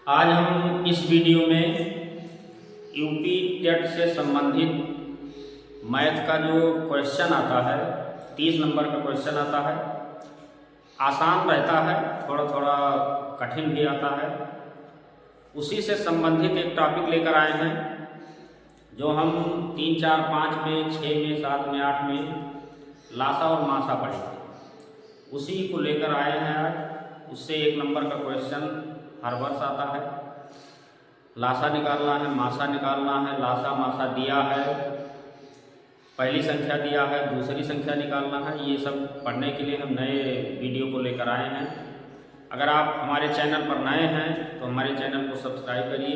आज हम इस वीडियो में यूपी टेट से संबंधित मैथ का जो क्वेश्चन आता है 30 नंबर का क्वेश्चन आता है। आसान रहता है, थोड़ा थोड़ा कठिन भी आता है। उसी से संबंधित एक टॉपिक लेकर आए हैं जो हम 3, 4, 5 में, 6 में, 7 में, 8 में लासा और मासा पढ़े थे। उसी को लेकर आए हैं आज। उससे 1 नंबर का क्वेश्चन हर वर्ष आता है। लासा निकालना है, मासा निकालना है। लासा मासा दिया है, पहली संख्या दिया है, दूसरी संख्या निकालना है। ये सब पढ़ने के लिए हम नए वीडियो को लेकर आए हैं। अगर आप हमारे चैनल पर नए हैं तो हमारे चैनल को सब्सक्राइब करिए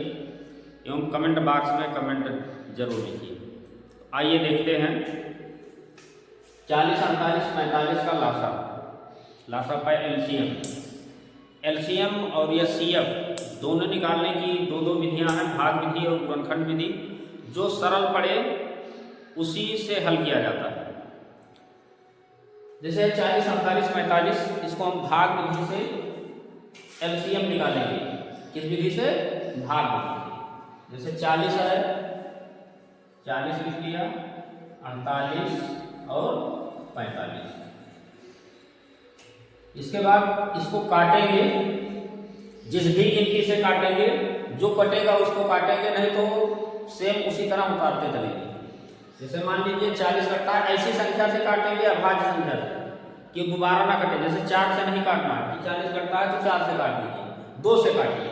एवं कमेंट बॉक्स में कमेंट जरूर लिखिए। आइए देखते हैं 40, 48, 45 का लासा पर एलसीएम और या सीएफ दोनों निकालने की दो विधियां हैं, भाग विधि और गुणनखंड विधि। जो सरल पड़े उसी से हल किया जाता है। जैसे 40, 48, 45 इसको हम भाग विधि से एलसीएम निकालेंगे। किस विधि से? भाग विधि। जैसे 40 है, 40 लिख दिया, 48 और 45। इसके बाद इसको काटेंगे, जिस भी गिनती से काटेंगे, जो कटेगा उसको काटेंगे, नहीं तो सेम उसी तरह उतारते चलेंगे। जैसे मान लीजिए 40 कटता है, ऐसी संख्या से काटेंगे अभाज्य संख्या से कि दोबारा ना कटे। जैसे 4 से नहीं काटना है कि 40 कटता है तो 4 से काट दीजिए, 2 से काटिए।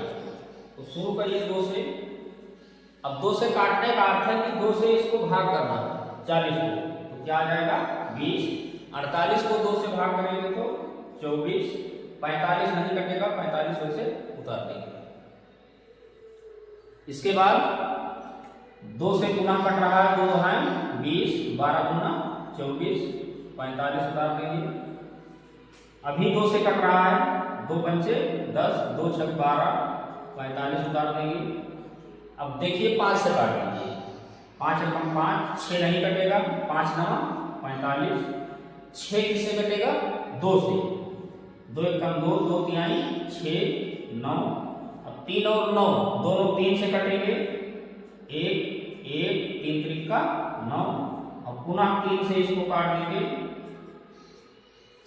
तो शुरू करिए 2 से। अब 2 से काटने का अर्थ है कि 2 से इसको भाग करना है 40 को, तो क्या आ जाएगा 20। 48 को 2 से भाग करेंगे तो 24। 45 नहीं कटेगा, 45 वैसे उतार देंगे। इसके बाद 2 से पुनः कट रहा है, 2 है 20, 12 गुना 24, 45 उतार देंगे। अभी 2 से कट रहा है, 2 पंचे 10, 2 छक 12, 45 उतार देंगे। अब देखिए 5 से काट दीजिए, 5 एकम 5, 6 नहीं कटेगा, 5 9 45। 6 किससे कटेगा? 2 से। 2 एकम 2, 2 तिहाई 6, 9। अब 3 और 9 दोनों 3 से कटेंगे, 1 1, 3 त्रिका 9। अब पुनः 3 से इसको काट देंगे।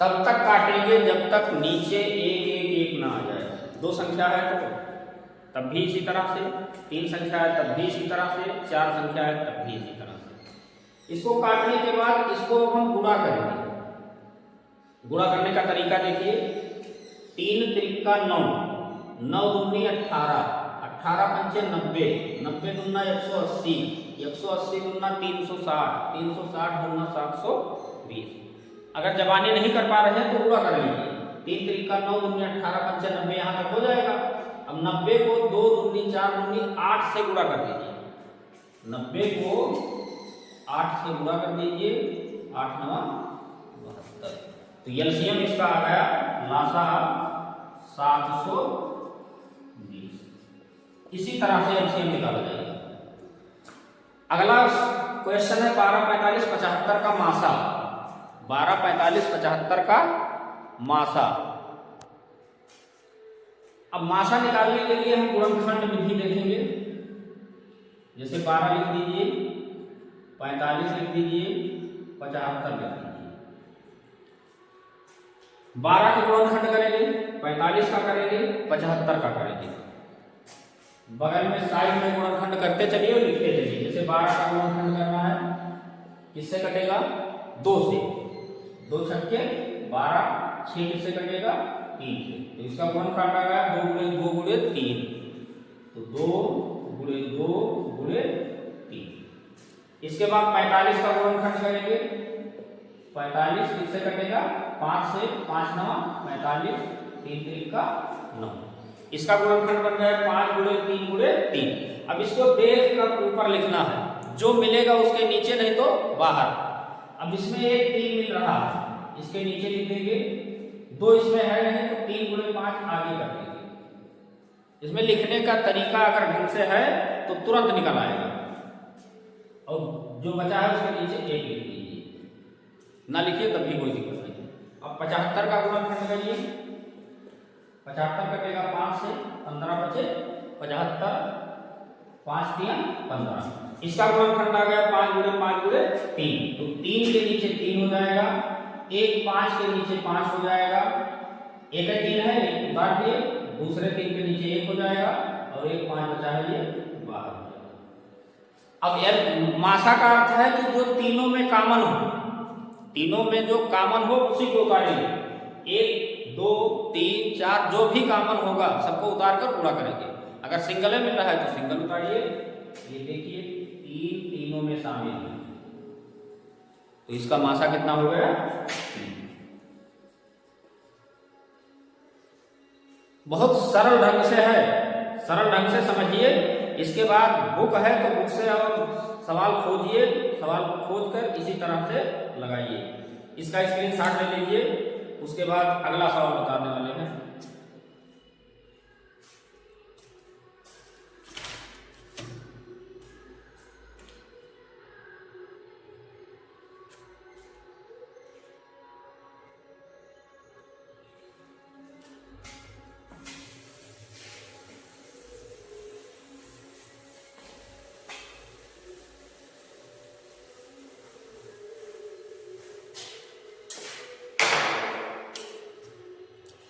तब तक काटेंगे जब तक नीचे 1 1 1 ना आ जाए। 2 संख्या है तो तब भी इसी तरह से, 3 संख्या है तब भी इसी तरह से, 4 संख्या है तब भी इसी तरह से। इसको काटने के बाद इसको हम गुणा करेंगे। गुणा करने का तरीका देखिए, 3 त्रिका 9, 9 दूनी 18, 18 पंचे 90, 90 दूना 180, 180 दूना 360, 360 दूना 720। अगर जबानी नहीं कर पा रहे हैं तो गुणा कर लीजिए। 3 त्रिका 9 दूनी 18 पंचे 90, यहाँ तक हो जाएगा। अब 90 को 2 दूनी 4 दूनी 8 से गुणा कर दीजिए। 90 को 8 से गुणा कर दीजिए, 8 9 72। तो एलसीएम इसका आ गया लासा 720। इसी तरह से एलसीएम निकाला जाएगा। अगला क्वेश्चन है 12, 45, 75 का मासा। 12, 45, 75 का मासा। अब मासा निकालने के लिए हम गुणनखंड विधि देखेंगे। जैसे 12 लिख दीजिए, 45 लिख दीजिए, 75 लिख दीजिए। 12 का गुणनखंड करेंगे, 45 का करेंगे, 75 का करेंगे। बगल में साइड में गुणनखंड करते चलिए और लिखते चलिए। जैसे 12 का गुणनखंड करना है, किससे कटेगा? 2 से। 2 छक्के 12, 6 किससे कटेगा? 3 से। तो इसका गुणनखंड आ गया 2 गुणे 2 गुणे 3, तो 2 गुणे 2 गुणे 3। इसके बाद 45 का गुणनखंड करेंगे। 45 किससे कटेगा? 5 से। 5 9 45, 3 त्रिका 9। इसका गुणनखंड बन गया 5 गुणे 3 गुणे 3। अब इसको देख कर ऊपर लिखना है, जो मिलेगा उसके नीचे, नहीं तो बाहर। अब इसमें एक 3 मिल रहा है, इसके नीचे लिख देंगे। 2 इसमें है नहीं तो 3 गुणे 5 आगे कर देंगे। इसमें लिखने का तरीका अगर ढंग से है तो तुरंत निकल आएगा। और जो बचा है उसके नीचे 1 लिख दीजिए, ना लिखिए तब भी कोई दिक्कत नहीं। अब 75 का गुणनखंड करिए। 75 कटेगा 5 से, 15 बचे 75, 5 3 15। इसका गुणनखंड आ गया 5 गुणे 5 गुणे 3, तो 3 के नीचे 3 हो जाएगा, एक 5 के नीचे 5 हो जाएगा, एक 3 है एक उतार दिए, दूसरे 3 के नीचे 1 हो जाएगा और एक 5 बचा है ये बाहर हो जाएगा। अब यार मासा का अर्थ है कि जो तीनों में कॉमन हो, तीनों में जो कॉमन हो उसी को उतारेंगे, 1 2 3 4 जो भी कॉमन होगा सबको उतार कर पूरा करेंगे। अगर सिंगल मिल रहा है तो सिंगल उतारिए, ये देखिए 3 तीनों में शामिल है, तो इसका मासा कितना हो गया? बहुत सरल ढंग से है, सरल ढंग से समझिए। इसके बाद बुक है तो बुक से और सवाल खोजिए, सवाल खोज कर इसी तरह से लगाइए। इसका स्क्रीनशॉट ले लीजिए, उसके बाद अगला सवाल बताने वाले हैं।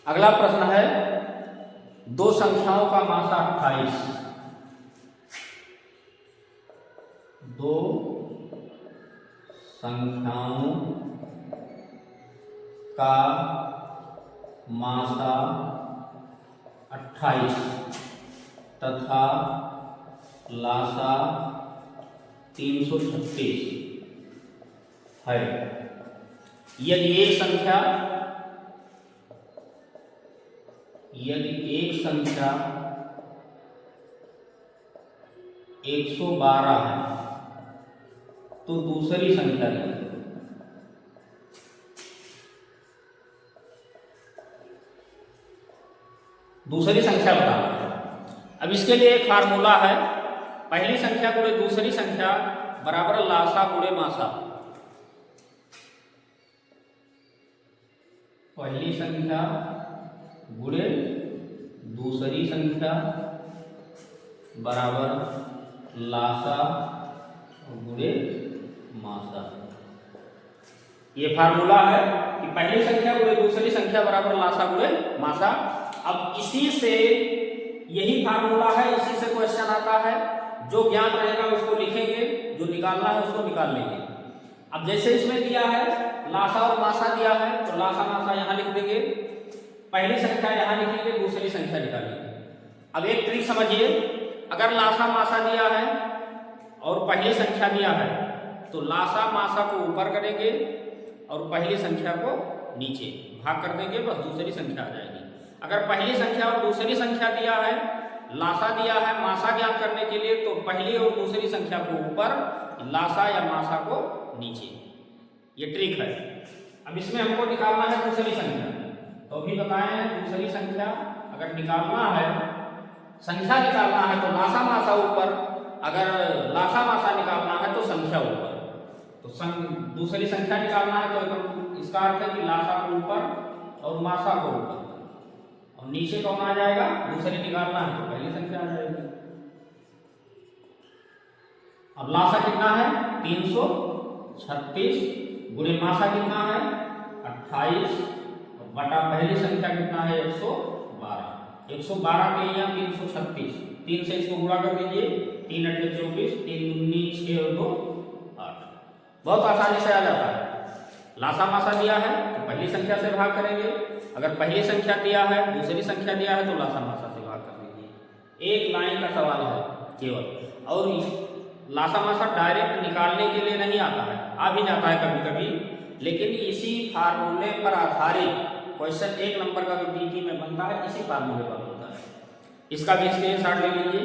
अगला प्रश्न है, दो संख्याओं का मासा 28, दो संख्याओं का मासा 28 तथा लासा 336 है। यदि एक संख्या 112 है तो दूसरी संख्या लिखो। दूसरी संख्या बताना है। अब इसके लिए एक फार्मूला है, पहली संख्या गुणे दूसरी संख्या बराबर लासा गुणे मासा। पहली संख्या गुणे दूसरी संख्या बराबर लासा गुणे मासा। ये फार्मूला है कि पहली संख्या गुणे दूसरी संख्या बराबर लासा गुणे मासा। अब इसी से, यही फार्मूला है, इसी से क्वेश्चन आता है। जो ज्ञान रहेगा उसको लिखेंगे, जो निकालना है उसको निकाल लेंगे। अब जैसे इसमें दिया है लासा और मासा दिया है, तो लासा मासा यहाँ लिख देंगे, पहली संख्या यहाँ लिखेंगे, दूसरी संख्या निकालेंगे। अब एक ट्रिक समझिए, अगर लासा मासा दिया है और पहली संख्या दिया है तो लासा मासा को ऊपर करेंगे और पहली संख्या को नीचे भाग कर देंगे, बस दूसरी संख्या आ जाएगी। अगर पहली संख्या और दूसरी संख्या दिया है, लासा दिया है मासा ज्ञात करने के लिए, तो पहली और दूसरी संख्या को ऊपर, लासा या मासा को नीचे। ये ट्रिक है। अब इसमें हमको निकालना है दूसरी संख्या, तो अभी बताएं दूसरी संख्या अगर निकालना है, संख्या निकालना है तो लासा मासा ऊपर, अगर लासा मासा निकालना है तो संख्या ऊपर। तो दूसरी संख्या निकालना है तो इसका अर्थ है कि लासा को ऊपर और मासा को ऊपर, और नीचे कौन आ जाएगा? दूसरी निकालना है तो पहली संख्या आ जाएगी। अब लासा कितना है? 336 गुणे मासा कितना है? 28 बटा पहली संख्या कितना है? 112। 112 के यहाँ 336, 3 से इसको गुणा कर दीजिए, 3 8 24, 3 19 6 और 2 8। बहुत आसानी से आ जाता है। लासा मासा दिया है तो पहली संख्या से भाग करेंगे, अगर पहली संख्या दिया है, दूसरी संख्या दिया है तो लासा मासा से भाग कर दीजिए। एक लाइन का सवाल है केवल, और लासा मासा डायरेक्ट निकालने के लिए नहीं आता है, आ भी जाता है कभी कभी, लेकिन इसी फार्मूले पर आधारित क्वेश्चन 1 नंबर का जो DT में बनता है इसी फार्मूले पर बनता है। इसका भी स्क्रीनशॉट ले लीजिए।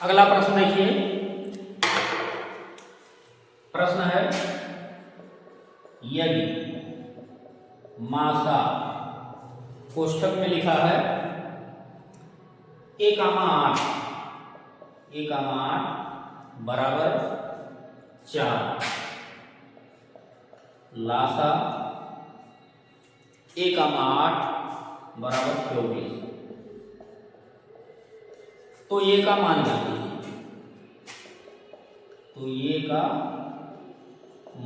अगला प्रश्न देखिए, प्रश्न है यदि मासा कोष्ठक में लिखा है a, 8 बराबर 4, लासा a, 8 बराबर 24। तो ये का मान जान लीजिए, तो ये का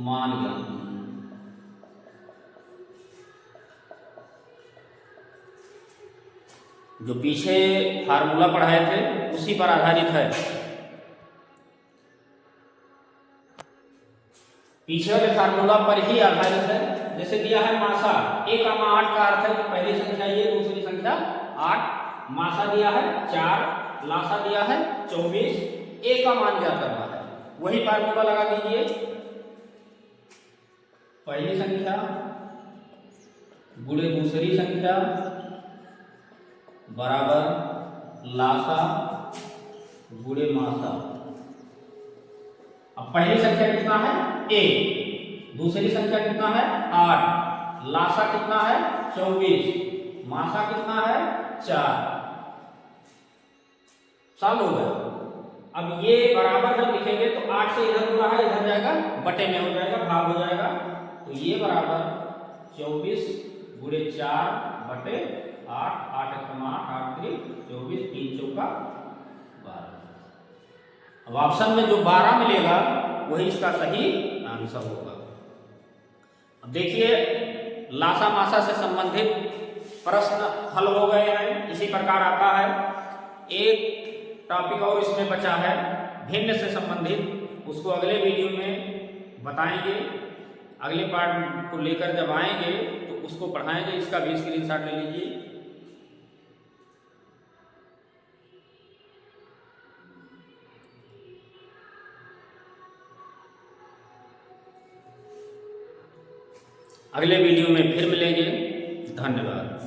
मान जान लीजिए। जो पीछे फार्मूला पढ़ाए थे उसी पर आधारित है। पीछे वाले फार्मूला पर ही आधारित है। जैसे दिया है मासा a, 8 का अर्थ है कि पहली संख्या ये, दूसरी संख्या 8, मासा दिया है 4, लासा दिया है 24, a का मान ज्ञात करना है। वही फार्मूला लगा दीजिए, पहली संख्या गुणे दूसरी संख्या बराबर लासा गुणे मासा। अब पहली संख्या कितना है a, दूसरी संख्या कितना है 8, लासा कितना है 24, मासा कितना है 4। साल हो गया। अब ये बराबर जब लिखेंगे तो 8 से इधर हुआ है, इधर जाएगा बटे में हो जाएगा, भाग हो जाएगा। तो ये बराबर 24 गुणे 4 बटे 8, 8 1 8, 8 3 24, 3 चौका 12। अब ऑप्शन में जो 12 मिलेगा वही इसका सही आंसर होगा। अब देखिए लासा मासा से संबंधित प्रश्न हल हो गए हैं। इसी प्रकार आता है एक टॉपिक और इसमें बचा है भिन्न से संबंधित, उसको अगले वीडियो में बताएंगे। अगले पार्ट को लेकर जब आएंगे तो उसको पढ़ाएंगे। इसका भी स्क्रीनशॉट ले लीजिए। अगले वीडियो में फिर मिलेंगे। धन्यवाद।